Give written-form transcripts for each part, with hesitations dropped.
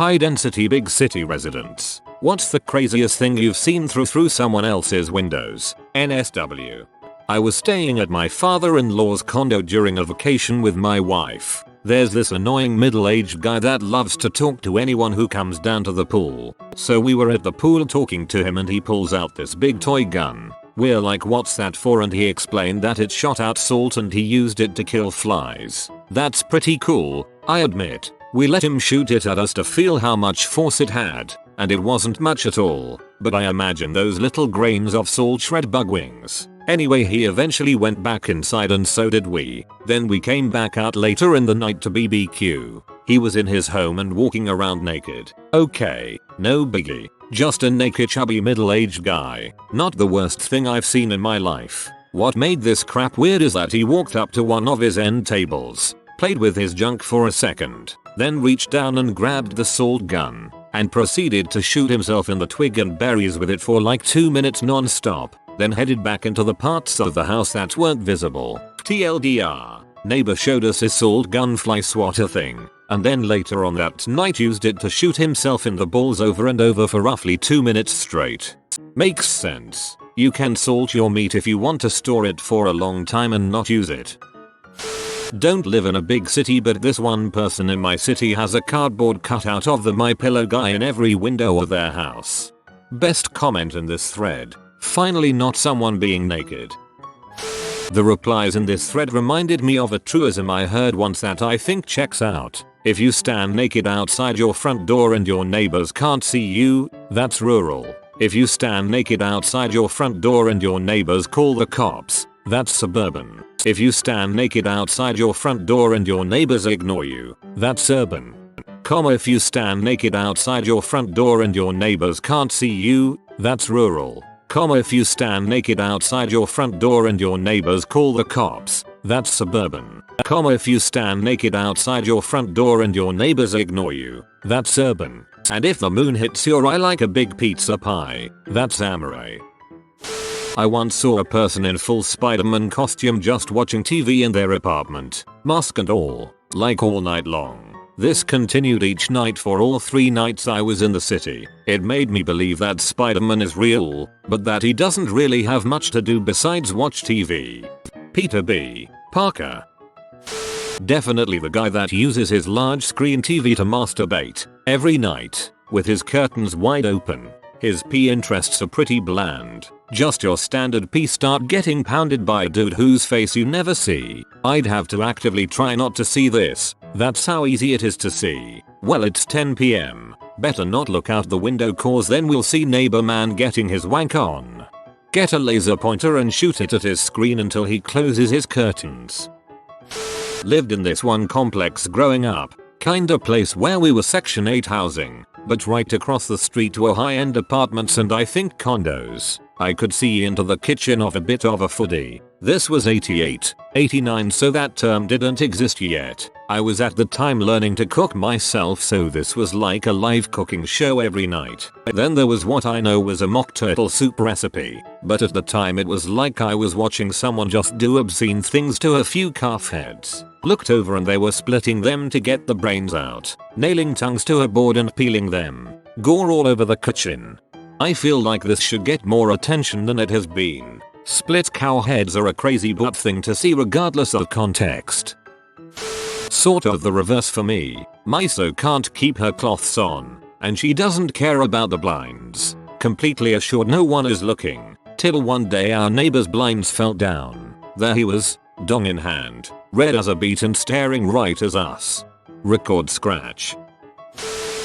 High density big city residents. What's the craziest thing you've seen through someone else's windows? NSW. I was staying at my father-in-law's condo during a vacation with my wife. There's this annoying middle-aged guy that loves to talk to anyone who comes down to the pool. So we were at the pool talking to him and he pulls out this big toy gun. We're like, what's that for? And he explained that it shot out salt and he used it to kill flies. That's pretty cool, I admit. We let him shoot it at us to feel how much force it had, and it wasn't much at all, but I imagine those little grains of salt shred bug wings. Anyway, he eventually went back inside and so did we. Then we came back out later in the night to BBQ. He was in his home and walking around naked. Okay, no biggie. Just a naked chubby middle-aged guy. Not the worst thing I've seen in my life. What made this crap weird is that he walked up to one of his end tables, played with his junk for a second, then reached down and grabbed the salt gun, and proceeded to shoot himself in the twig and berries with it for like 2 minutes non-stop. Then headed back into the parts of the house that weren't visible. TLDR. Neighbor showed us his salt gun fly swatter thing, and then later on that night used it to shoot himself in the balls over and over for roughly 2 minutes straight. Makes sense. You can salt your meat if you want to store it for a long time and not use it. Don't live in a big city, but this one person in my city has a cardboard cutout of the My Pillow guy in every window of their house. Best comment in this thread. Finally not someone being naked. The replies in this thread reminded me of a truism I heard once that I think checks out. If you stand naked outside your front door and your neighbors can't see you, that's rural. If you stand naked outside your front door and your neighbors call the cops, that's suburban. If you stand naked outside your front door and your neighbors ignore you, that's urban. If you stand naked outside your front door and your neighbors can't see you, that's rural. If you stand naked outside your front door and your neighbors call the cops, that's suburban. If you stand naked outside your front door and your neighbors ignore you, that's urban. And if the moon hits your eye like a big pizza pie, that's amore. I once saw a person in full Spider-Man costume just watching TV in their apartment, mask and all, like all night long. This continued each night for all 3 nights I was in the city. It made me believe that Spider-Man is real, but that he doesn't really have much to do besides watch TV. Peter B. Parker. Definitely the guy that uses his large screen TV to masturbate every night, with his curtains wide open. His pee interests are pretty bland. Just your standard pee start getting pounded by a dude whose face you never see. I'd have to actively try not to see this. That's how easy it is to see. Well, it's 10 PM. Better not look out the window cause then we'll see neighbor man getting his wank on. Get a laser pointer and shoot it at his screen until he closes his curtains. Lived in this one complex growing up. Kinda place where we were Section 8 housing, but right across the street were high-end apartments and I think condos. I could see into the kitchen of a bit of a foodie. This was 88, 89, so that term didn't exist yet. I was at the time learning to cook myself, so this was like a live cooking show every night. Then there was what I know was a mock turtle soup recipe, but at the time it was like I was watching someone just do obscene things to a few calf heads. Looked over and they were splitting them to get the brains out, nailing tongues to a board and peeling them. Gore all over the kitchen. I feel like this should get more attention than it has been. Split cow heads are a crazy butt thing to see regardless of context. Sort of the reverse for me. Miso can't keep her cloths on, and she doesn't care about the blinds. Completely assured no one is looking. Till one day our neighbor's blinds fell down. There he was, dong in hand, red as a beet and staring right at us. Record scratch.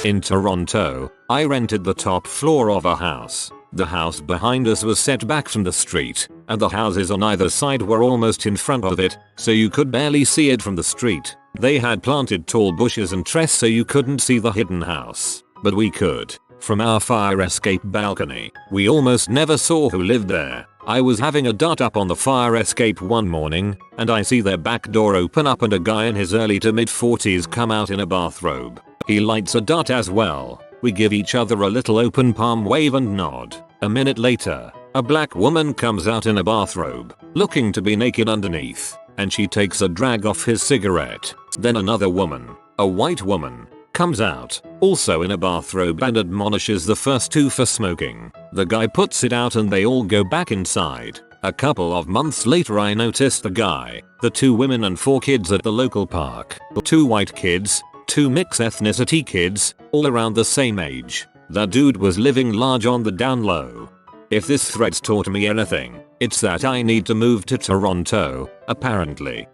In Toronto, I rented the top floor of a house. The house behind us was set back from the street, and the houses on either side were almost in front of it, so you could barely see it from the street. They had planted tall bushes and trees so you couldn't see the hidden house, but we could. From our fire escape balcony, we almost never saw who lived there. I was having a dart up on the fire escape one morning, and I see their back door open up and a guy in his early to mid 40s come out in a bathrobe. He lights a dart as well. We give each other a little open palm wave and nod. A minute later, a black woman comes out in a bathrobe, looking to be naked underneath, and she takes a drag off his cigarette. Then another woman, a white woman, comes out, also in a bathrobe, and admonishes the first two for smoking. The guy puts it out and they all go back inside. A couple of months later I noticed the guy, the 2 women and 4 kids at the local park. 2 white kids, 2 mixed ethnicity kids, all around the same age. That dude was living large on the down low. If this threat's taught me anything, it's that I need to move to Toronto, apparently.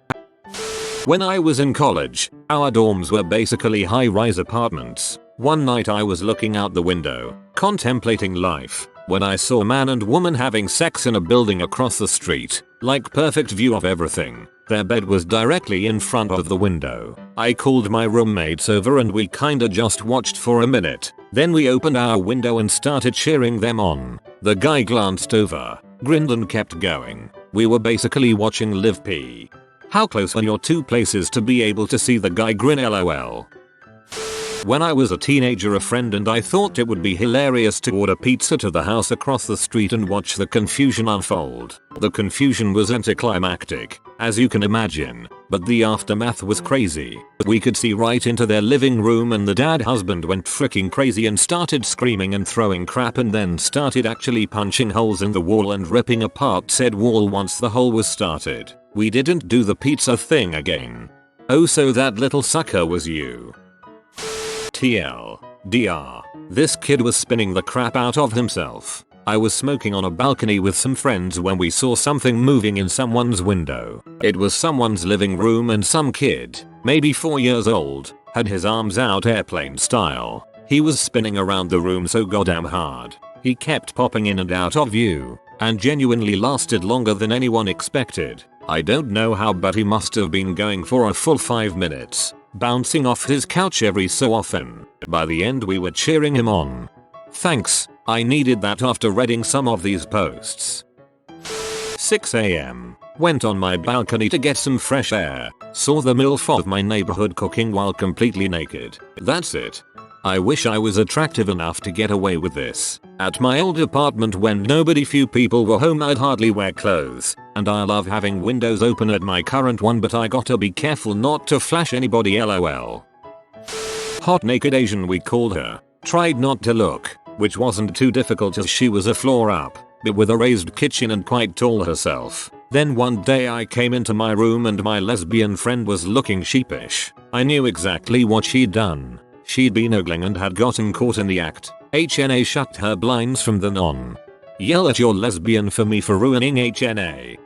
When I was in college, our dorms were basically high-rise apartments. One night I was looking out the window, contemplating life, when I saw a man and woman having sex in a building across the street. Like perfect view of everything. Their bed was directly in front of the window. I called my roommates over and we kinda just watched for a minute. Then we opened our window and started cheering them on. The guy glanced over, grinned and kept going. We were basically watching live pee. How close are your 2 places to be able to see the guy grin, lol. When I was a teenager, a friend and I thought it would be hilarious to order pizza to the house across the street and watch the confusion unfold. The confusion was anticlimactic, as you can imagine, but the aftermath was crazy. We could see right into their living room and the dad husband went freaking crazy and started screaming and throwing crap and then started actually punching holes in the wall and ripping apart said wall once the hole was started. We didn't do the pizza thing again. Oh, so that little sucker was you. TLDR. This kid was spinning the crap out of himself. I was smoking on a balcony with some friends when we saw something moving in someone's window. It was someone's living room and some kid, maybe 4 years old, had his arms out airplane style. He was spinning around the room so goddamn hard. He kept popping in and out of view, and genuinely lasted longer than anyone expected. I don't know how, but he must have been going for a full 5 minutes, bouncing off his couch every so often. By the end we were cheering him on. Thanks, I needed that after reading some of these posts. 6 AM. Went on my balcony to get some fresh air. Saw the MILF of my neighborhood cooking while completely naked. That's it. I wish I was attractive enough to get away with this. At my old apartment when few people were home, I'd hardly wear clothes. And I love having windows open at my current one, but I gotta be careful not to flash anybody, lol. Hot naked Asian, we called her. Tried not to look, which wasn't too difficult as she was a floor up, but with a raised kitchen and quite tall herself. Then one day I came into my room and my lesbian friend was looking sheepish. I knew exactly what she'd done. She'd been ogling and had gotten caught in the act. HNA shut her blinds from then on. Yell at your lesbian for me for ruining HNA.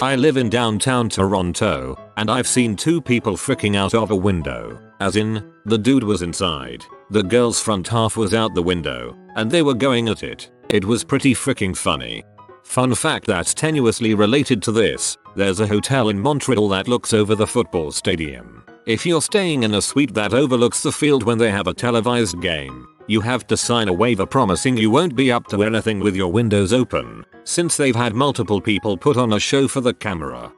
I live in downtown Toronto, and I've seen 2 people freaking out of a window. As in, the dude was inside, the girl's front half was out the window, and they were going at it. It was pretty freaking funny. Fun fact that's tenuously related to this, there's a hotel in Montreal that looks over the football stadium. If you're staying in a suite that overlooks the field when they have a televised game, you have to sign a waiver promising you won't be up to anything with your windows open, since they've had multiple people put on a show for the camera.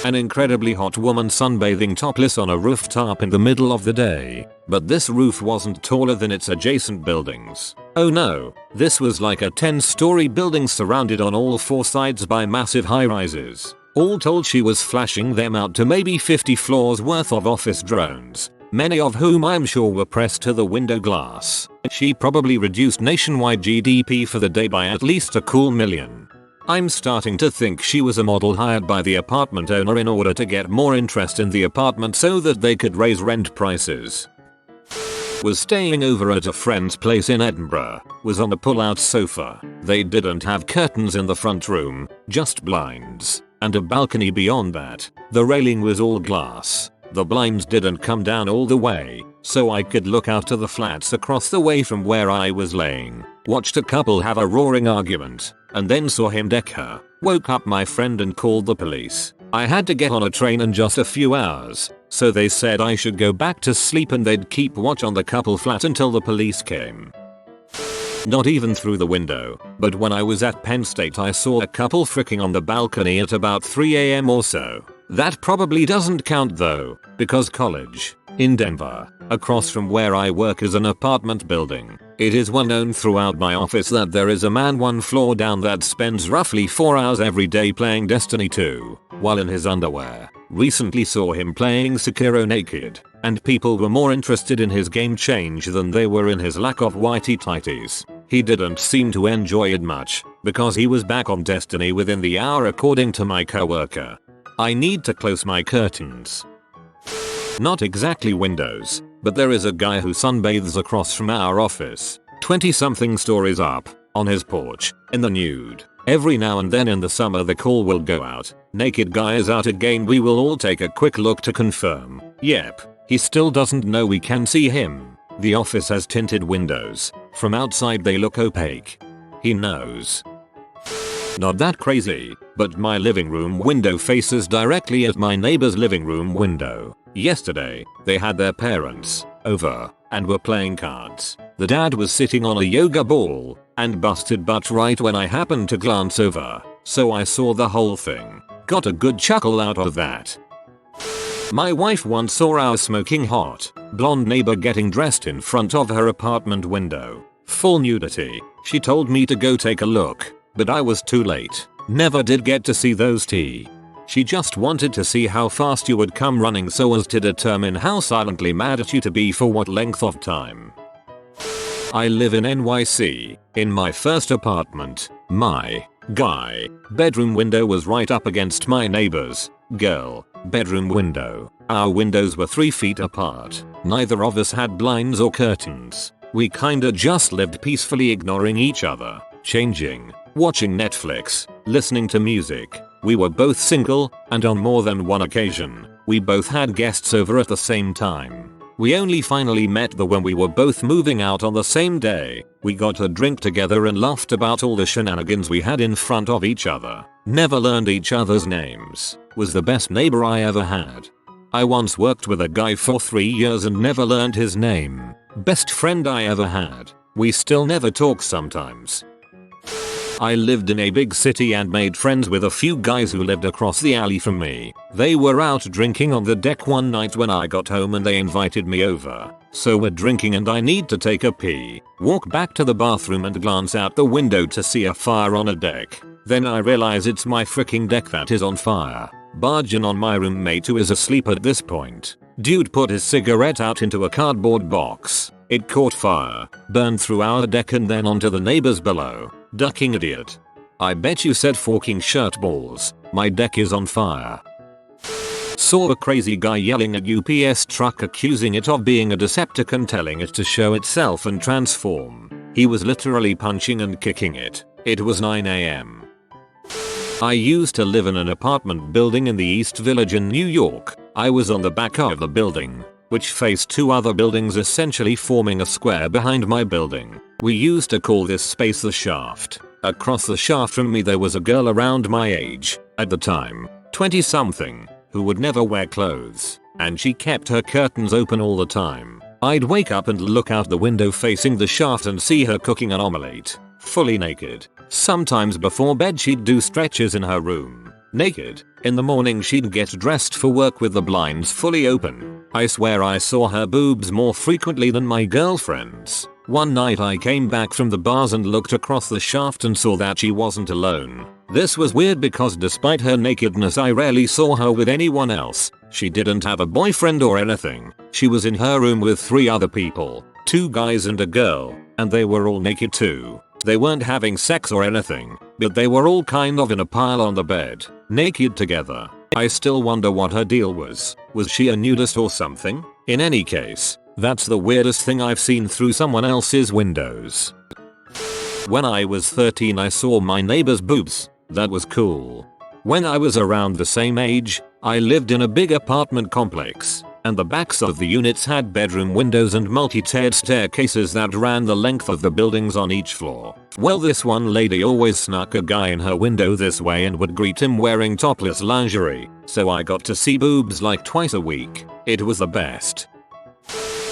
An incredibly hot woman sunbathing topless on a rooftop in the middle of the day, but this roof wasn't taller than its adjacent buildings. Oh no, this was like a 10-story building surrounded on all 4 sides by massive high-rises. All told, she was flashing them out to maybe 50 floors worth of office drones, many of whom I'm sure were pressed to the window glass. She probably reduced nationwide GDP for the day by at least a cool million. I'm starting to think she was a model hired by the apartment owner in order to get more interest in the apartment so that they could raise rent prices. Was staying over at a friend's place in Edinburgh, was on a pull-out sofa. They didn't have curtains in the front room, just blinds, and a balcony beyond that. The railing was all glass. The blinds didn't come down all the way, so I could look out to the flats across the way from where I was laying. Watched a couple have a roaring argument, and then saw him deck her. Woke up my friend and called the police. I had to get on a train in just a few hours, so they said I should go back to sleep and they'd keep watch on the couple flat until the police came. Not even through the window, but when I was at Penn State I saw a couple fricking on the balcony at about 3 AM or so. That probably doesn't count though, because college, in Denver, across from where I work, is an apartment building. It is well known throughout my office that there is a man 1 floor down that spends roughly 4 hours every day playing Destiny 2, while in his underwear. Recently saw him playing Sekiro naked, and people were more interested in his game change than they were in his lack of whitey tighties. He didn't seem to enjoy it much, because he was back on Destiny within the hour according to my coworker. I need to close my curtains. Not exactly windows, but there is a guy who sunbathes across from our office, 20-something stories up, on his porch, in the nude. Every now and then in the summer the call will go out, naked guy is out again, we will all take a quick look to confirm. Yep, he still doesn't know we can see him. The office has tinted windows, from outside they look opaque. He knows. Not that crazy, but my living room window faces directly at my neighbor's living room window. Yesterday, they had their parents over and were playing cards. The dad was sitting on a yoga ball and busted butt right when I happened to glance over, so I saw the whole thing. Got a good chuckle out of that. My wife once saw our smoking hot, blonde neighbor getting dressed in front of her apartment window. Full nudity. She told me to go take a look, but I was too late. Never did get to see those tea. She just wanted to see how fast you would come running so as to determine how silently mad at you to be for what length of time. I live in NYC. In my first apartment, my guy bedroom window was right up against my neighbor's girl bedroom window. Our windows were 3 feet apart. Neither of us had blinds or curtains. We kinda just lived peacefully, ignoring each other, changing, watching Netflix, listening to music. We were both single, and on more than one occasion, we both had guests over at the same time. We only finally met when we were both moving out on the same day. We got a drink together and laughed about all the shenanigans we had in front of each other. Never learned each other's names. Was the best neighbor I ever had. I once worked with a guy for 3 years and never learned his name. Best friend I ever had. We still never talk sometimes. I lived in a big city and made friends with a few guys who lived across the alley from me. They were out drinking on the deck one night when I got home and they invited me over. So we're drinking and I need to take a pee. Walk back to the bathroom and glance out the window to see a fire on a deck. Then I realize it's my freaking deck that is on fire. Barge in on my roommate who is asleep at this point. Dude put his cigarette out into a cardboard box. It caught fire, burned through our deck and then onto the neighbors below. Ducking idiot. I bet you said forking shirt balls. My deck is on fire. Saw a crazy guy yelling at UPS truck accusing it of being a Decepticon, telling it to show itself and transform. He was literally punching and kicking it. It was 9 AM. I used to live in an apartment building in the East Village in New York. I was on the back of the building, which faced 2 other buildings, essentially forming a square behind my building. We used to call this space the shaft. Across the shaft from me there was a girl around my age, at the time, 20 something, who would never wear clothes, and she kept her curtains open all the time. I'd wake up and look out the window facing the shaft and see her cooking an omelette, fully naked. Sometimes before bed she'd do stretches in her room, naked. In the morning she'd get dressed for work with the blinds fully open. I swear I saw her boobs more frequently than my girlfriend's. One night I came back from the bars and looked across the shaft and saw that she wasn't alone. This was weird because despite her nakedness I rarely saw her with anyone else. She didn't have a boyfriend or anything. She was in her room with 3 other people, 2 guys and a girl, and they were all naked too. They weren't having sex or anything, but they were all kind of in a pile on the bed, naked together. I still wonder what her deal was. Was she a nudist or something? In any case, that's the weirdest thing I've seen through someone else's windows. When I was 13 I saw my neighbor's boobs. That was cool. When I was around the same age, I lived in a big apartment complex, and the backs of the units had bedroom windows and multi-tiered staircases that ran the length of the buildings on each floor. Well, this one lady always snuck a guy in her window this way and would greet him wearing topless lingerie, so I got to see boobs like twice a week. It was the best.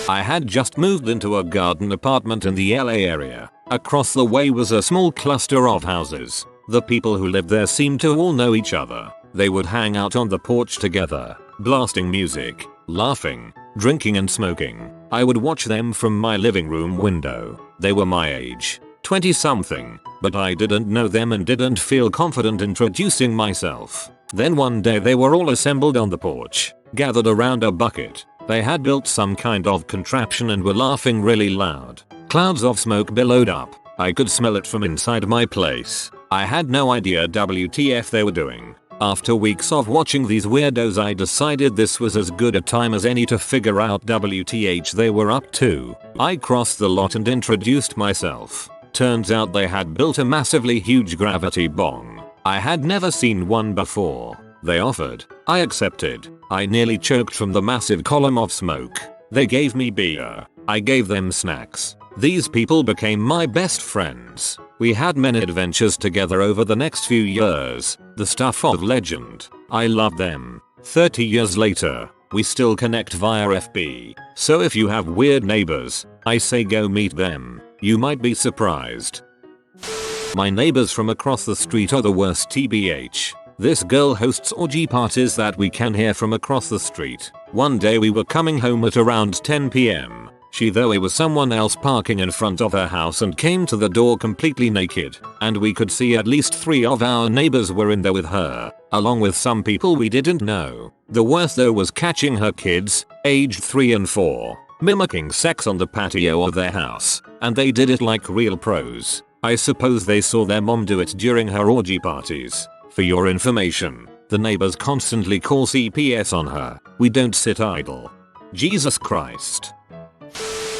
I had just moved into a garden apartment in the LA area. Across the way was a small cluster of houses. The people who lived there seemed to all know each other. They would hang out on the porch together, blasting music, laughing, drinking and smoking. I would watch them from my living room window. They were my age, 20 something, but I didn't know them and didn't feel confident introducing myself. Then one day they were all assembled on the porch, gathered around a bucket. They had built some kind of contraption and were laughing really loud. Clouds of smoke billowed up. I could smell it from inside my place. I had no idea WTF they were doing. After weeks of watching these weirdos, I decided this was as good a time as any to figure out WTH they were up to. I crossed the lot and introduced myself. Turns out they had built a massively huge gravity bong. I had never seen one before. They offered. I accepted. I nearly choked from the massive column of smoke. They gave me beer. I gave them snacks. These people became my best friends. We had many adventures together over the next few years. The stuff of legend. I loved them. 30 years later, we still connect via FB. So if you have weird neighbors, I say go meet them. You might be surprised. My neighbors from across the street are the worst tbh. This girl hosts orgy parties that we can hear from across the street. One day we were coming home at around 10 p.m. She though it was someone else parking in front of her house and came to the door completely naked, and we could see at least 3 of our neighbors were in there with her, along with some people we didn't know. The worst though was catching her kids, aged 3 and 4, mimicking sex on the patio of their house, and they did it like real pros. I suppose they saw their mom do it during her orgy parties. For your information, the neighbors constantly call CPS on her. We don't sit idle. Jesus Christ.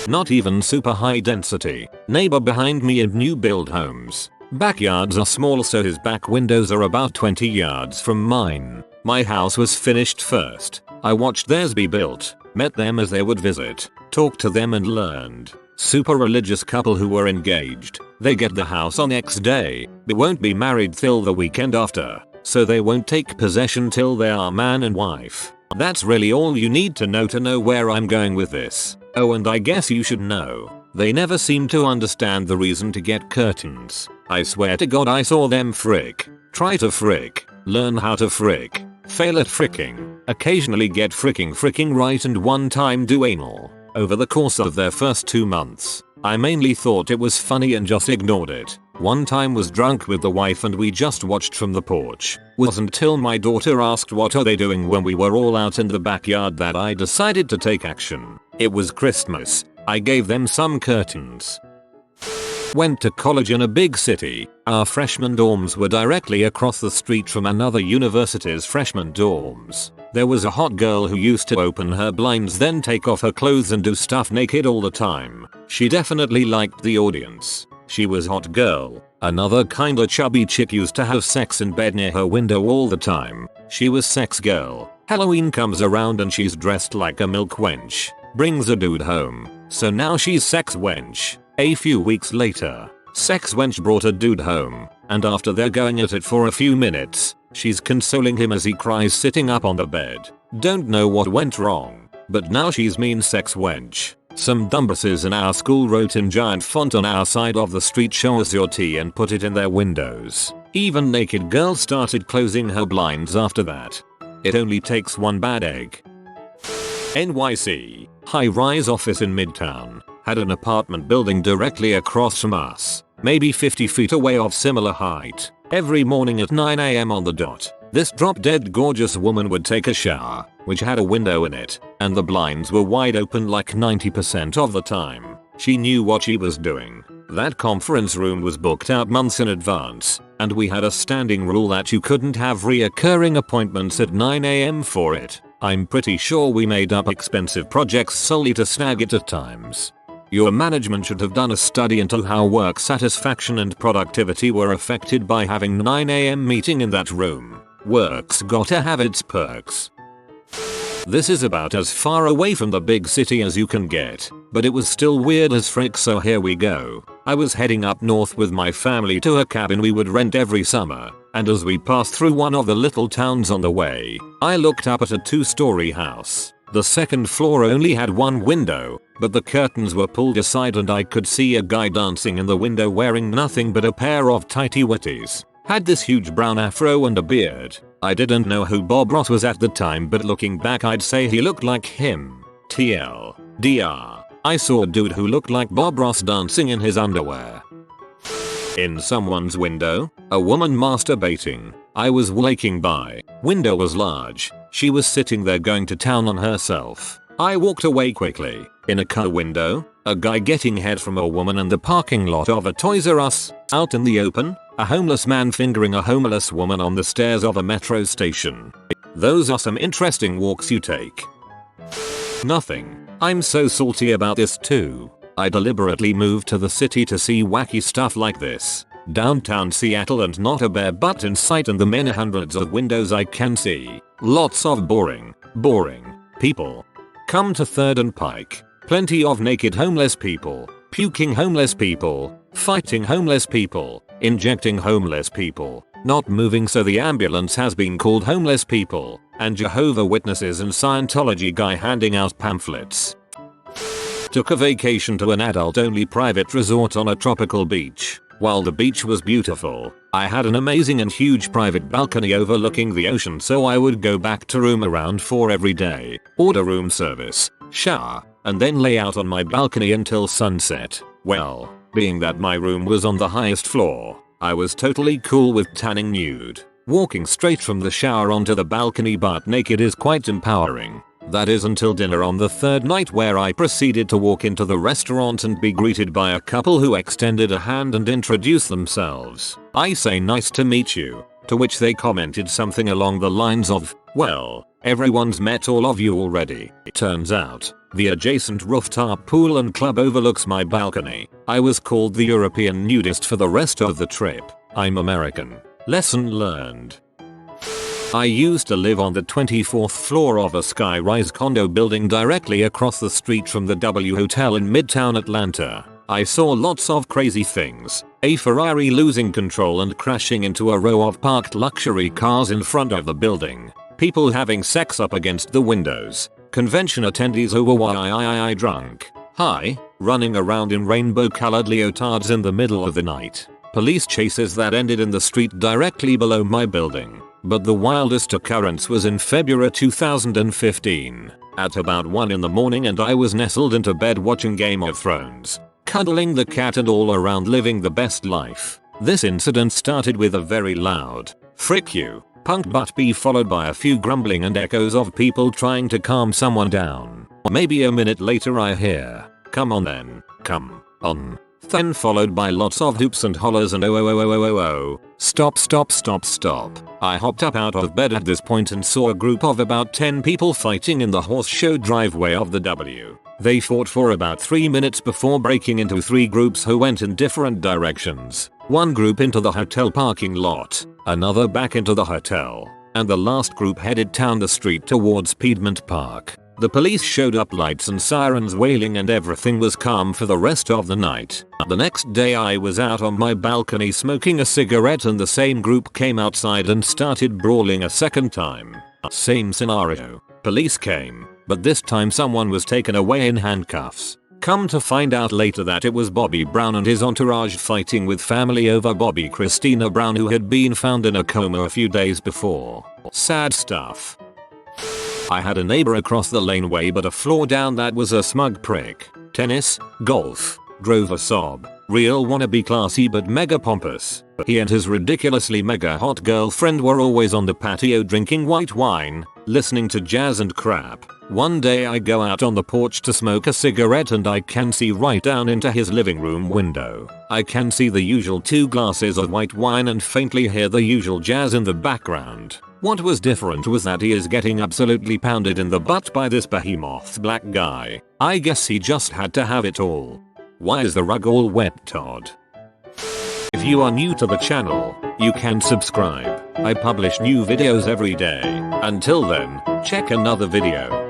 Not even super high density. Neighbor behind me in new build homes. Backyards are small, so his back windows are about 20 yards from mine. My house was finished first. I watched theirs be built, met them as they would visit, talked to them and learned. Super religious couple who were engaged. They get the house on X day, but won't be married till the weekend after, so they won't take possession till they are man and wife. That's really all you need to know where I'm going with this. Oh, and I guess you should know, they never seem to understand the reason to get curtains. I swear to God I saw them frick. Try to frick. Learn how to frick. Fail at fricking. Occasionally get fricking right, and one time do anal. Over the course of their first 2 months, I mainly thought it was funny and just ignored it. One time was drunk with the wife and we just watched from the porch. Wasn't till my daughter asked what are they doing when we were all out in the backyard that I decided to take action. It was Christmas. I gave them some curtains. Went to college in a big city. Our freshman dorms were directly across the street from another university's freshman dorms. There was a hot girl who used to open her blinds, then take off her clothes and do stuff naked all the time. She definitely liked the audience. She was hot girl. Another kinda chubby chick used to have sex in bed near her window all the time. She was sex girl. Halloween comes around and she's dressed like a milk wench. Brings a dude home. So now she's sex wench. A few weeks later, sex wench brought a dude home, and after they're going at it for a few minutes, she's consoling him as he cries sitting up on the bed. Don't know what went wrong, but now she's mean sex wench. Some dumbasses in our school wrote in giant font on our side of the street "show us your tea" and put it in their windows. Even naked girl started closing her blinds after that. It only takes one bad egg. NYC, high-rise office in Midtown, had an apartment building directly across from us, maybe 50 feet away of similar height. Every morning at 9 a.m. on the dot, this drop-dead gorgeous woman would take a shower, which had a window in it, and the blinds were wide open like 90% of the time. She knew what she was doing. That conference room was booked out months in advance, and we had a standing rule that you couldn't have reoccurring appointments at 9 a.m. for it. I'm pretty sure we made up expensive projects solely to snag it at times. Your management should have done a study into how work satisfaction and productivity were affected by having 9 a.m. meeting in that room. Work's gotta have its perks. This is about as far away from the big city as you can get, but it was still weird as frick, so here we go. I was heading up north with my family to a cabin we would rent every summer, and as we passed through one of the little towns on the way, I looked up at a 2-story house. The second floor only had one window, but the curtains were pulled aside and I could see a guy dancing in the window wearing nothing but a pair of tighty whities. Had this huge brown afro and a beard. I didn't know who Bob Ross was at the time, but looking back I'd say he looked like him. TLDR. I saw a dude who looked like Bob Ross dancing in his underwear. In someone's window, a woman masturbating. I was walking by. Window was large. She was sitting there going to town on herself. I walked away quickly. In a car window, a guy getting head from a woman in the parking lot of a Toys R Us. Out in the open, a homeless man fingering a homeless woman on the stairs of a metro station. Those are some interesting walks you take. Nothing. I'm so salty about this too. I deliberately moved to the city to see wacky stuff like this. Downtown Seattle and not a bare butt in sight and the many hundreds of windows I can see. Lots of boring people. Come to 3rd and Pike. Plenty of naked homeless people, puking homeless people, fighting homeless people, injecting homeless people, not moving so the ambulance has been called homeless people, and Jehovah's Witnesses and Scientology guy handing out pamphlets. Took a vacation to an adult-only private resort on a tropical beach. While the beach was beautiful, I had an amazing and huge private balcony overlooking the ocean, so I would go back to room around 4 every day, order room service, shower, and then lay out on my balcony until sunset. Well, being that my room was on the highest floor, I was totally cool with tanning nude. Walking straight from the shower onto the balcony butt naked is quite empowering. That is until dinner on the 3rd night, where I proceeded to walk into the restaurant and be greeted by a couple who extended a hand and introduced themselves. I say nice to meet you, to which they commented something along the lines of, well, everyone's met all of you already. It turns out, the adjacent rooftop pool and club overlooks my balcony. I was called the European nudist for the rest of the trip. I'm American. Lesson learned. I used to live on the 24th floor of a sky-rise condo building directly across the street from the W Hotel in Midtown Atlanta. I saw lots of crazy things. A Ferrari losing control and crashing into a row of parked luxury cars in front of the building. People having sex up against the windows. Convention attendees over drunk. High, running around in rainbow-colored leotards in the middle of the night. Police chases that ended in the street directly below my building. But the wildest occurrence was in February 2015, at about 1 in the morning, and I was nestled into bed watching Game of Thrones, cuddling the cat and all around living the best life. This incident started with a very loud, "Frick you, punk butt," be followed by a few grumbling and echoes of people trying to calm someone down. Maybe a minute later I hear, "Come on then, come on." Then followed by lots of hoops and hollers and oh. Stop. I hopped up out of bed at this point and saw a group of about 10 people fighting in the horse show driveway of the W. They fought for about 3 minutes before breaking into 3 groups who went in different directions. One group into the hotel parking lot, another back into the hotel, and the last group headed down the street towards Piedmont Park. The police showed up, lights and sirens wailing, and everything was calm for the rest of the night. The next day I was out on my balcony smoking a cigarette and the same group came outside and started brawling a second time. Same scenario. Police came, but this time someone was taken away in handcuffs. Come to find out later that it was Bobby Brown and his entourage fighting with family over Bobby Christina Brown, who had been found in a coma a few days before. Sad stuff. I had a neighbor across the laneway but a floor down that was a smug prick. Tennis, golf, drove a sob, real wannabe classy but mega pompous. He and his ridiculously mega hot girlfriend were always on the patio drinking white wine, listening to jazz and crap. One day I go out on the porch to smoke a cigarette and I can see right down into his living room window. I can see the usual 2 glasses of white wine and faintly hear the usual jazz in the background. What was different was that he is getting absolutely pounded in the butt by this behemoth black guy. I guess he just had to have it all. Why is the rug all wet, Todd? If you are new to the channel, you can subscribe. I publish new videos every day. Until then, check another video.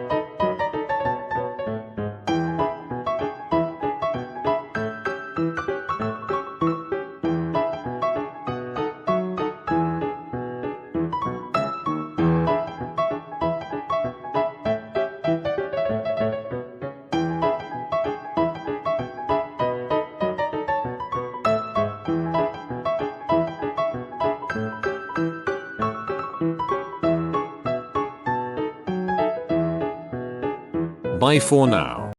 Bye for now.